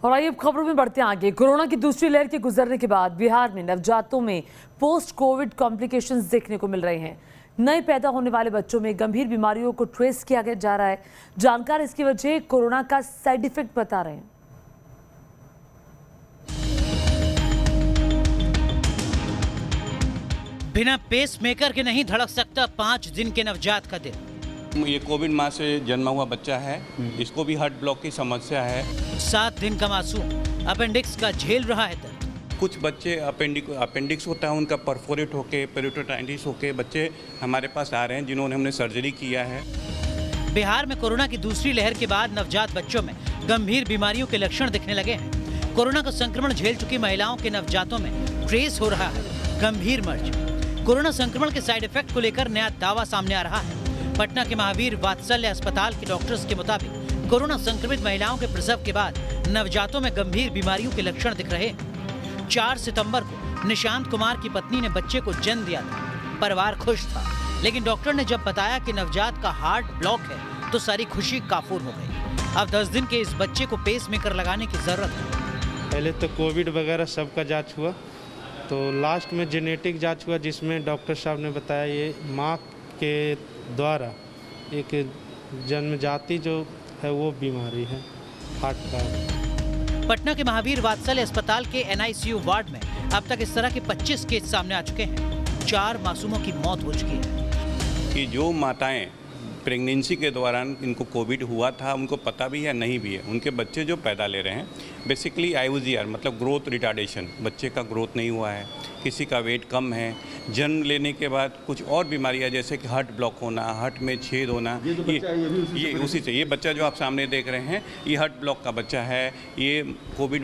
और आइए अब खबरों में बढ़ते हैं आगे। कोरोना की दूसरी लहर के गुजरने के बाद बिहार में नवजातों में पोस्ट कोविड कॉम्प्लिकेशंस देखने को मिल रहे हैं। नए पैदा होने वाले बच्चों में गंभीर बीमारियों को ट्रेस किया जा रहा है। जानकार इसकी वजह कोरोना का साइड इफेक्ट बता रहे हैं। बिना पेस मेकर के नहीं धड़क सकता 5 दिन के नवजात का दिल। ये कोविड माह से जन्मा हुआ बच्चा है, इसको भी हार्ट ब्लॉक की समस्या है। 7 दिन का मासूम अपेंडिक्स का झेल रहा है दर्द। कुछ बच्चे अपेंडिक्स होता है उनका परफोरेट होके पेरिटोटाइटिस होके बच्चे हमारे पास आ रहे हैं जिन्होंने हमने सर्जरी किया है। बिहार में कोरोना की दूसरी लहर के बाद नवजात बच्चों में गंभीर बीमारियों के लक्षण दिखने लगे हैं। कोरोना का संक्रमण झेल चुकी महिलाओं के नवजातों में ट्रेस हो रहा है गंभीर मर्ज। कोरोना संक्रमण के साइड इफेक्ट को लेकर नया दावा सामने आ रहा है। पटना के महावीर वात्सल्य अस्पताल के डॉक्टर्स के मुताबिक कोरोना संक्रमित महिलाओं के प्रसव के बाद नवजातों में गंभीर बीमारियों के लक्षण दिख रहे हैं। 4 सितंबर को निशांत कुमार की पत्नी ने बच्चे को जन्म दिया था। परिवार खुश था, लेकिन डॉक्टर ने जब बताया कि नवजात का हार्ट ब्लॉक है तो सारी खुशी काफूर हो गई। अब 10 दिन के इस बच्चे को पेस मेकर लगाने की जरूरत है। पहले तो कोविड वगैरह सबका जांच हुआ, तो लास्ट में जेनेटिक जांच हुआ जिसमें डॉक्टर साहब ने बताया ये माँ के द्वारा एक जन्मजाति जो है वो बीमारी है हार्ट का। पटना के महावीर वात्सल्य अस्पताल के NICU वार्ड में अब तक इस तरह के 25 केस सामने आ चुके हैं। 4 मासूमों की मौत हो चुकी है। कि जो माताएं प्रेगनेंसी के दौरान इनको कोविड हुआ था उनको पता भी है नहीं भी है, उनके बच्चे जो पैदा ले रहे हैं बेसिकली IUGR मतलब ग्रोथ रिटार्डेशन, बच्चे का ग्रोथ नहीं हुआ है, किसी का वेट कम है, जन्म लेने के बाद कुछ और बीमारियां जैसे कि हार्ट ब्लॉक होना, हार्ट में छेद होना, ये उसी से ये बच्चा जो आप सामने देख रहे हैं ये हार्ट ब्लॉक का बच्चा है। ये कोविड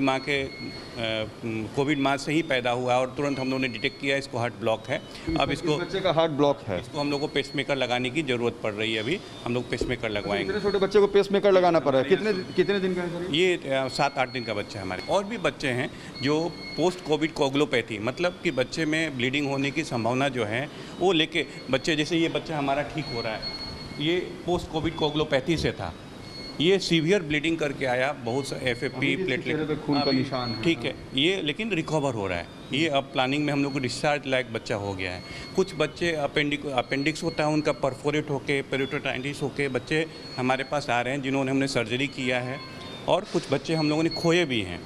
माह से ही पैदा हुआ और तुरंत हम लोगों ने डिटेक्ट किया इसको हार्ट ब्लॉक है। अब इसको बच्चे का हार्ट ब्लॉक है, इसको हम लोग को पेसमेकर लगाने की जरूरत पड़ रही है। अभी हम लोग पेसमेकर लगवाएंगे। इतने छोटे बच्चे को पेसमेकर लगाना पड़ रहा है। कितने दिन का है सर? ये 7-8 दिन का बच्चा है हमारे। और भी बच्चे हैं जो पोस्ट कोविड कोगुलोपैथी मतलब कि बच्चे में ब्लीडिंग होने की संभावना जो है वो लेके बच्चे, जैसे ये बच्चा हमारा ठीक हो रहा है, ये पोस्ट कोविड कोगुलोपैथी से था, ये सीवियर ब्लीडिंग करके आया, बहुत सा FFP प्लेटलेट खून का निशान है, ठीक है, ये लेकिन रिकवर हो रहा है। ये अब प्लानिंग में हम लोग को डिस्चार्ज लायक बच्चा हो गया है। कुछ बच्चे अपेंडिक्स होता है उनका परफोरेट होके पेरिटोटाइटिस होके बच्चे हमारे पास आ रहे हैं जिन्होंने हमने सर्जरी किया है, और कुछ बच्चे हम लोगों ने खोए भी हैं।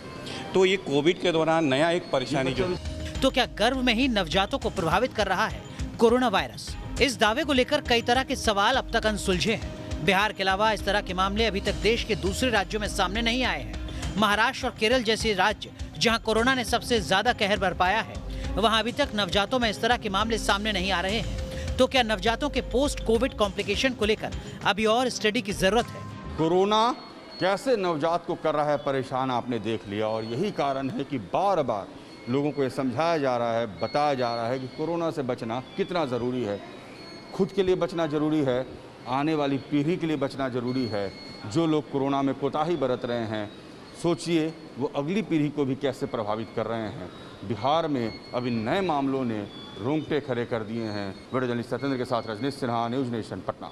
तो ये कोविड के दौरान नया एक परेशानी जो तो क्या गर्भ में ही नवजातों को प्रभावित कर रहा है कोरोना वायरस? इस दावे को लेकर कई तरह के सवाल अब तक अनसुलझे हैं। बिहार के अलावा इस तरह के मामले अभी तक देश के दूसरे राज्यों में सामने नहीं आए हैं। महाराष्ट्र और केरल जैसे राज्य जहां कोरोना ने सबसे ज्यादा कहर बरपाया है, वहां अभी तक नवजातों में इस तरह के मामले सामने नहीं आ रहे हैं। तो क्या नवजातों के पोस्ट कोविड कॉम्प्लिकेशन को लेकर अभी और स्टडी की जरूरत है? कोरोना कैसे नवजात को कर रहा है परेशान, आपने देख लिया। और यही कारण है कि बार बार लोगों को ये समझाया जा रहा है, बताया जा रहा है कि कोरोना से बचना कितना ज़रूरी है। खुद के लिए बचना ज़रूरी है, आने वाली पीढ़ी के लिए बचना ज़रूरी है। जो लोग कोरोना में कोताही बरत रहे हैं, सोचिए वो अगली पीढ़ी को भी कैसे प्रभावित कर रहे हैं। बिहार में अभी नए मामलों ने रोंगटे खड़े कर दिए हैं। वीडियो जर्नलिस्ट सत्येंद्र के साथ रजनीश सिन्हा, न्यूज़ नेशन, पटना।